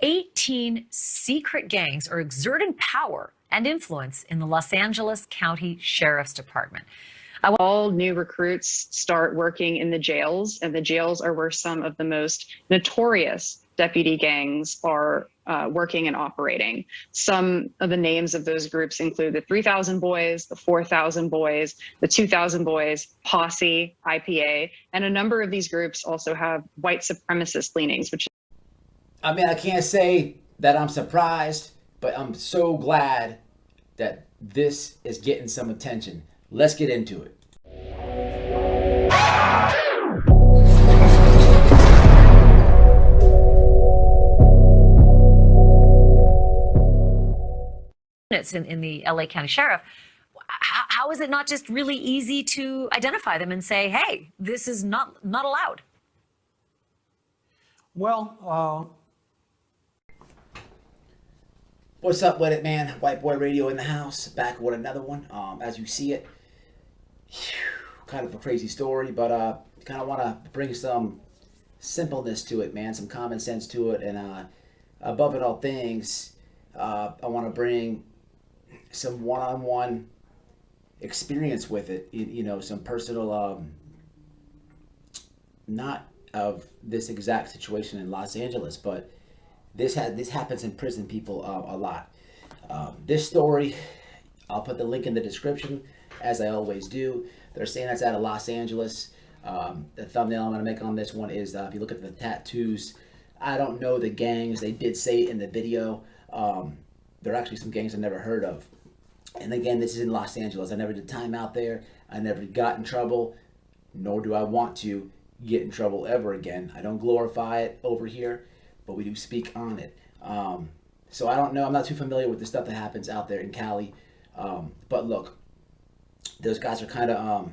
18 secret gangs are exerting power and influence in the Los Angeles County Sheriff's Department. All new recruits start working in the jails, and the jails are where some of the most notorious deputy gangs are working and operating. Some of the names of those groups include the 3,000 Boys, the 4,000 Boys, the 2,000 Boys, Posse, IPA, and a number of these groups also have white supremacist leanings, which I mean, I can't say that I'm surprised, but I'm so glad that this is getting some attention. Let's get into it. It's in the LA County Sheriff. How is it not just really easy to identify them and say, hey, this is not allowed? Well, what's up with it, man? White Boy Radio in the house, back with another one. As you see it, kind of a crazy story, but kind of want to bring some simpleness to it, man, some common sense to it, and above it all things, I want to bring some one-on-one experience with it. You know, some personal, not of this exact situation in Los Angeles, but this happens in prison, people, a lot. This story, I'll put the link in the description, as I always do. They're saying that's out of Los Angeles. The thumbnail I'm going to make on this one is, if you look at the tattoos, I don't know the gangs. They did say it in the video. There are actually some gangs I've never heard of. And again, this is in Los Angeles. I never did time out there. I never got in trouble, nor do I want to get in trouble ever again. I don't glorify it over here, but we do speak on it. So I don't know. I'm not too familiar with the stuff that happens out there in Cali. But look, those guys are kind of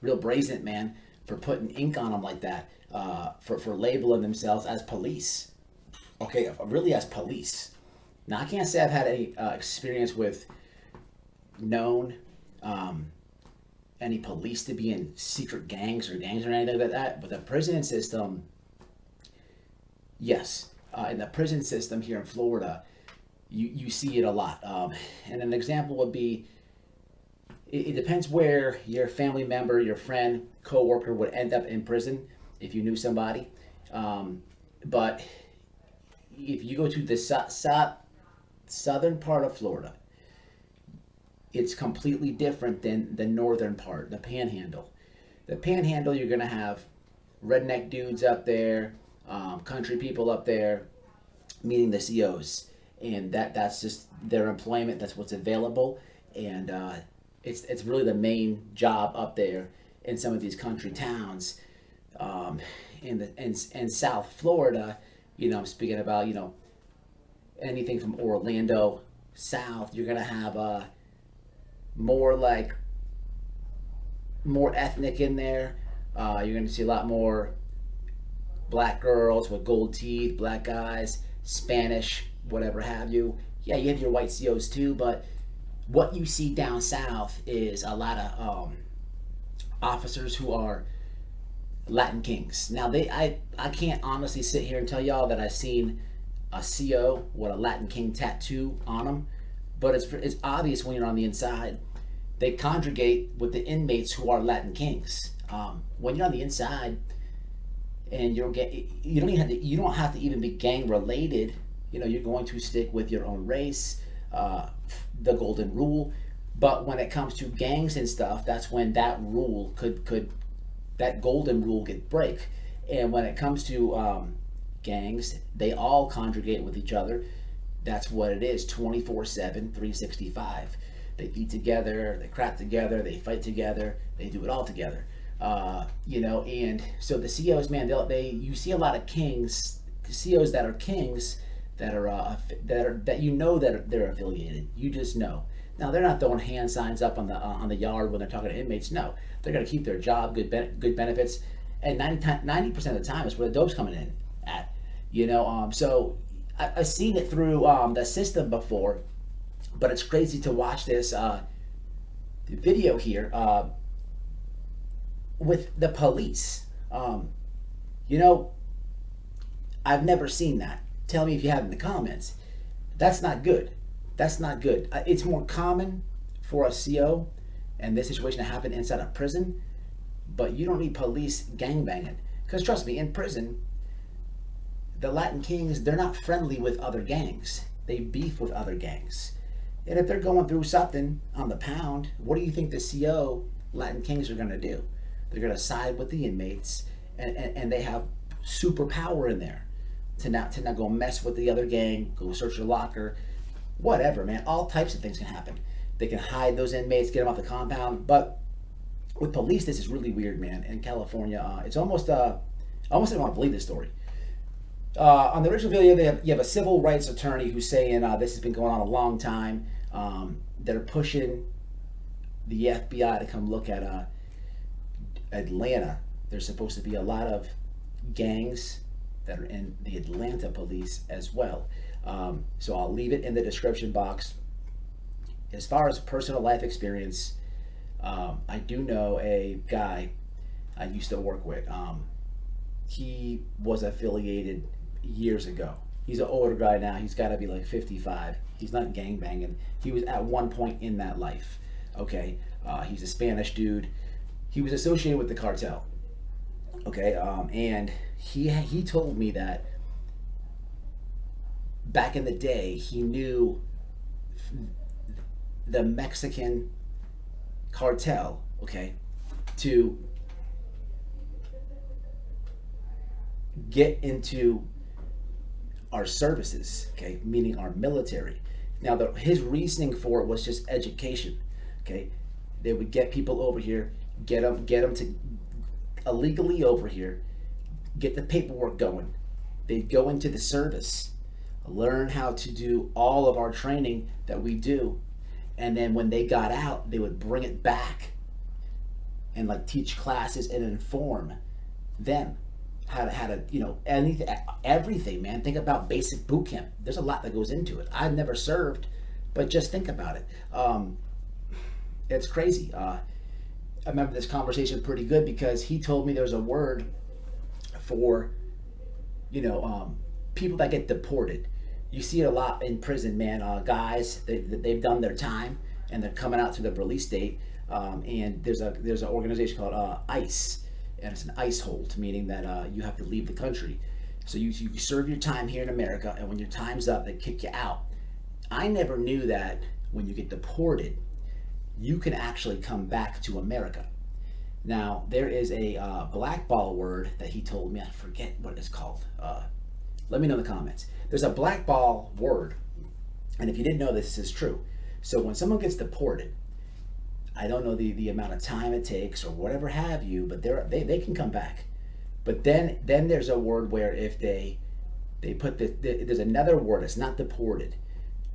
real brazen, man, for putting ink on them like that, for labeling themselves as police. Okay, really as police. Now, I can't say I've had any experience with any police to be in secret gangs or anything like that, but the prison system, yes. In the prison system here in Florida, you see it a lot. And an example would be, it depends where your family member, your friend, co-worker would end up in prison if you knew somebody. But if you go to the southern part of Florida, it's completely different than the northern part, the panhandle. The panhandle, you're going to have redneck dudes up there, country people up there, meeting the COs. And that's just their employment. That's what's available. And it's really the main job up there in some of these country towns. In South Florida, you know, I'm speaking about, you know, anything from Orlando south, you're going to have more ethnic in there. You're going to see a lot more black girls with gold teeth, black guys, Spanish, whatever have you. Yeah, you have your white COs too, but what you see down south is a lot of officers who are Latin Kings. Now, I can't honestly sit here and tell y'all that I've seen a CO with a Latin King tattoo on them, but it's obvious when you're on the inside. They congregate with the inmates who are Latin Kings. When you're on the inside, and you don't have to even be gang related. You know, you're going to stick with your own race, the golden rule. But when it comes to gangs and stuff, that's when that rule that golden rule could break. And when it comes to gangs, they all congregate with each other. That's what it is, 24/7, 365. They eat together, they crap together, they fight together, they do it all together. You know, and so the COs, man, you see a lot of kings, COs that are kings, that they're affiliated. You just know. Now, they're not throwing hand signs up on the yard when they're talking to inmates. No, they're going to keep their job, good benefits, and 90% of the time is where the dope's coming in at. You know, so I've seen it through the system before, but it's crazy to watch this video here with the police. You know, I've never seen that. tell me if you have in the comments. That's not good. That's not good. It's more common for a CO and this situation to happen inside a prison, but you don't need police gangbanging. Because trust me, in prison, the Latin Kings, they're not friendly with other gangs. They beef with other gangs. And if they're going through something on the pound, what do you think the CO Latin Kings are going to do? They're going to side with the inmates, and they have superpower in there to not go mess with the other gang, go search your locker, whatever, man. All types of things can happen. They can hide those inmates, get them off the compound. But with police, this is really weird, man. In California, it's almost I almost didn't want to believe this story. On the original video, you have a civil rights attorney who's saying this has been going on a long time. They're pushing the FBI to come look at Atlanta. There's supposed to be a lot of gangs that are in the Atlanta police as well. So I'll leave it in the description box. As far as personal life experience, I do know a guy I used to work with. He was affiliated years ago. He's an older guy now. He's got to be like 55. He's not gangbanging. He was at one point in that life. Okay, he's a Spanish dude. He was associated with the cartel. Okay, and he told me that back in the day he knew the Mexican cartel. Okay, to get into our services, okay, meaning our military. Now, his reasoning for it was just education. Okay, they would get people over here, get them to illegally over here, get the paperwork going. They'd go into the service, learn how to do all of our training that we do, and then when they got out, they would bring it back and like teach classes and inform them how to anything, everything, man. Think about basic boot camp. There's a lot that goes into it. I've never served, but just think about it. It's crazy. I remember this conversation pretty good because he told me there's a word for, people that get deported. You see it a lot in prison, man. Guys, they've done their time and they're coming out to the release date. And there's an organization called ICE. And it's an ICE hold, meaning that you have to leave the country. So you serve your time here in America, and when your time's up, they kick you out. I never knew that when you get deported, you can actually come back to America. Now, there is a blackball word that he told me. I forget what it's called. Let me know in the comments. There's a blackball word, and if you didn't know this is true. So when someone gets deported, I don't know the amount of time it takes or whatever have you, but they can come back. But then there's a word where if they put there's another word, it's not deported.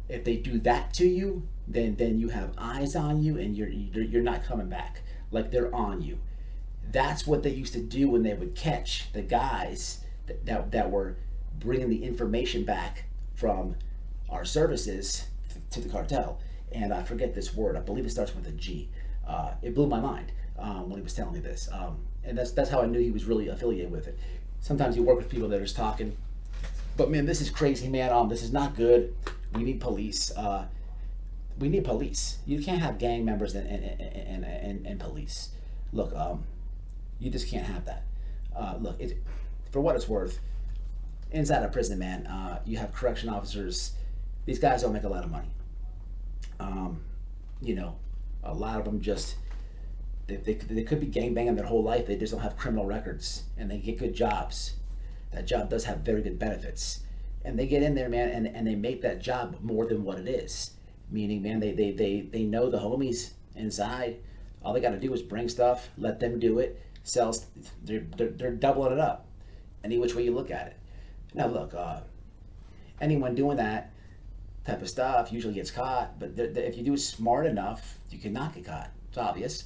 If they do that to you, then you have eyes on you and you're not coming back. Like they're on you. That's what they used to do when they would catch the guys that were bringing the information back from our services to the cartel. And I forget this word. I believe it starts with a G. It blew my mind when he was telling me this. And that's how I knew he was really affiliated with it. Sometimes you work with people that are just talking. But man, this is crazy, man. This is not good. We need police. We need police. You can't have gang members and police. Look, you just can't have that. Look, for what it's worth, inside a prison, man, you have correction officers. These guys don't make a lot of money. A lot of them just they could be gangbanging their whole life. They just don't have criminal records, and they get good jobs. That job does have very good benefits, and they get in there, man, and they make that job more than what it is. Meaning, man, they know the homies inside. All they got to do is bring stuff, let them do it, sells. They're doubling it up, any which way you look at it. Now, look, anyone doing that type of stuff usually gets caught, but if you do it smart enough, you cannot get caught. It's obvious.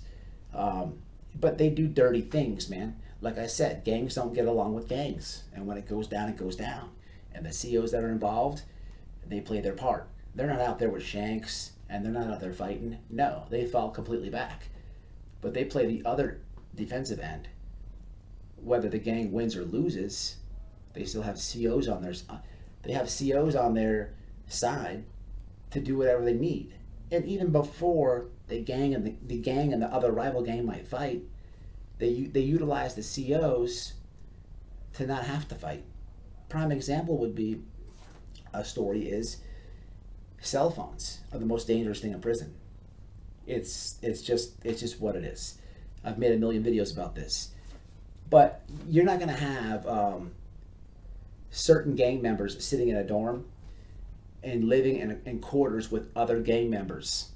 But they do dirty things, man. Like I said, gangs don't get along with gangs, and when it goes down, it goes down. And the COs that are involved, they play their part. They're not out there with shanks, and they're not out there fighting. No, they fall completely back. But they play the other defensive end. Whether the gang wins or loses, they still have COs on They have COs on their side to do whatever they need. And even before the gang and the other rival gang might fight, they utilize the COs to not have to fight. Prime example would be a story is cell phones are the most dangerous thing in prison. It's just what it is. I've made a million videos about this, but you're not going to have certain gang members sitting in a dorm and living in quarters with other gang members,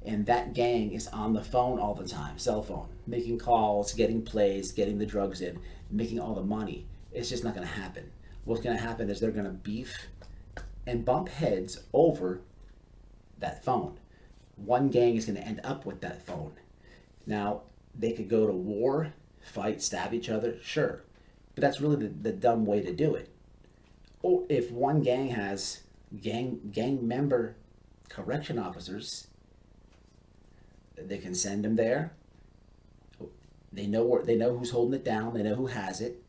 and that gang is on the phone all the time, cell phone, making calls, getting plays, getting the drugs in, making all the money. It's just not going to happen. What's going to happen is they're going to beef and bump heads over that phone. One gang is going to end up with that phone. Now, they could go to war, fight, stab each other, sure, but that's really the dumb way to do it. Or if one gang has gang member correction officers, they can send them there. They know who's holding it down. They know who has it.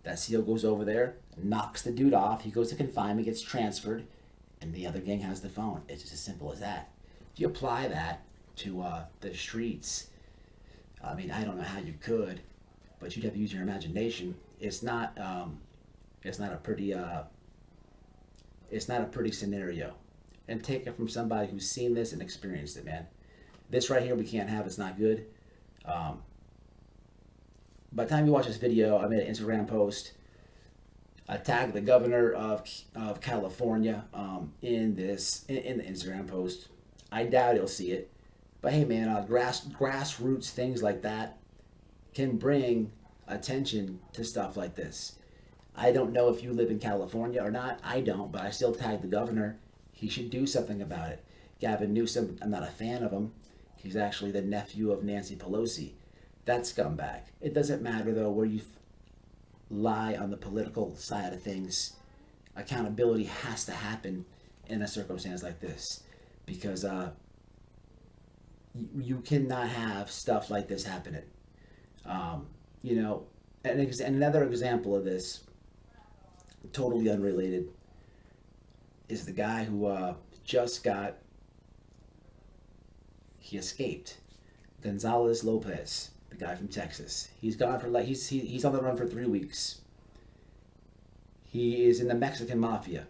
That CO goes over there, knocks the dude off. He goes to confinement, gets transferred, and the other gang has the phone. It's just as simple as that. If you apply that to the streets, I mean, I don't know how you could, but you'd have to use your imagination. It's not a pretty scenario. And take it from somebody who's seen this and experienced it, man. This right here we can't have. It's not good. By the time you watch this video, I made an Instagram post. I tagged the governor of California in the Instagram post. I doubt he'll see it, but hey, man, grassroots things like that can bring attention to stuff like this. I don't know if you live in California or not. I don't, but I still tagged the governor. He should do something about it. Gavin Newsom, I'm not a fan of him. He's actually the nephew of Nancy Pelosi. That scumbag. It doesn't matter, though, where you lie on the political side of things. Accountability has to happen in a circumstance like this, because you cannot have stuff like this happening. You know, another example of this, totally unrelated, is the guy who he escaped. Gonzalez Lopez, the guy from Texas. He's gone for he's on the run for 3 weeks. He is in the Mexican mafia.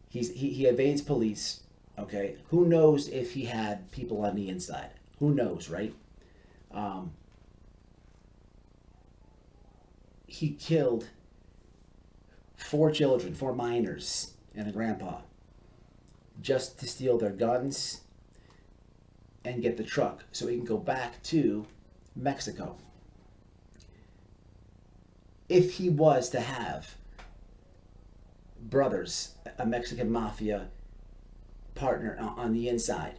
He evades police. Okay, who knows if he had people on the inside? Who knows, right? He killed 4 children, 4 minors, and a grandpa, just to steal their guns and get the truck so he can go back to Mexico. If he was to have brothers, a Mexican mafia partner on the inside,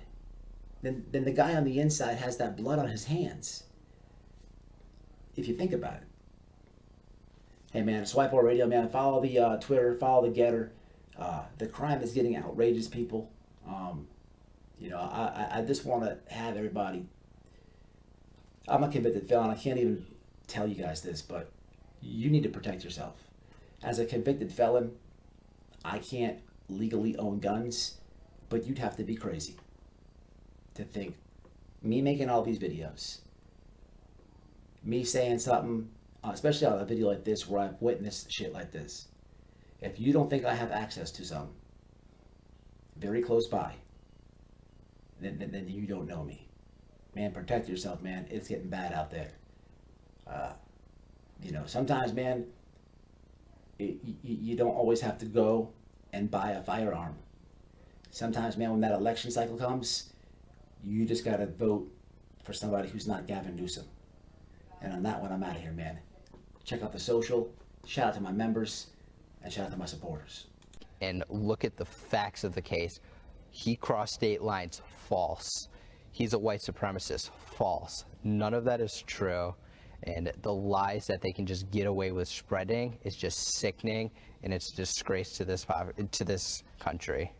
then the guy on the inside has that blood on his hands. If you think about it. Hey man, it's WHITEBOY Radio, man. Follow the Twitter, follow the Getter. The crime is getting outrageous, people. You know, I just want to have everybody. I'm a convicted felon. I can't even tell you guys this, but you need to protect yourself. As a convicted felon, I can't legally own guns, but you'd have to be crazy to think me making all these videos, me saying something, especially on a video like this where I've witnessed shit like this. If you don't think I have access to some very close by, then you don't know me. Man, protect yourself, man. It's getting bad out there. You know, sometimes, man, you don't always have to go and buy a firearm. Sometimes, man, when that election cycle comes, you just got to vote for somebody who's not Gavin Newsom. And on that one, I'm out of here, man. Check out the social. Shout out to my members. And shout out to my supporters. And look at the facts of the case. He crossed state lines. False. He's a white supremacist. False. None of that is true. And the lies that they can just get away with spreading is just sickening, and it's a disgrace to this country.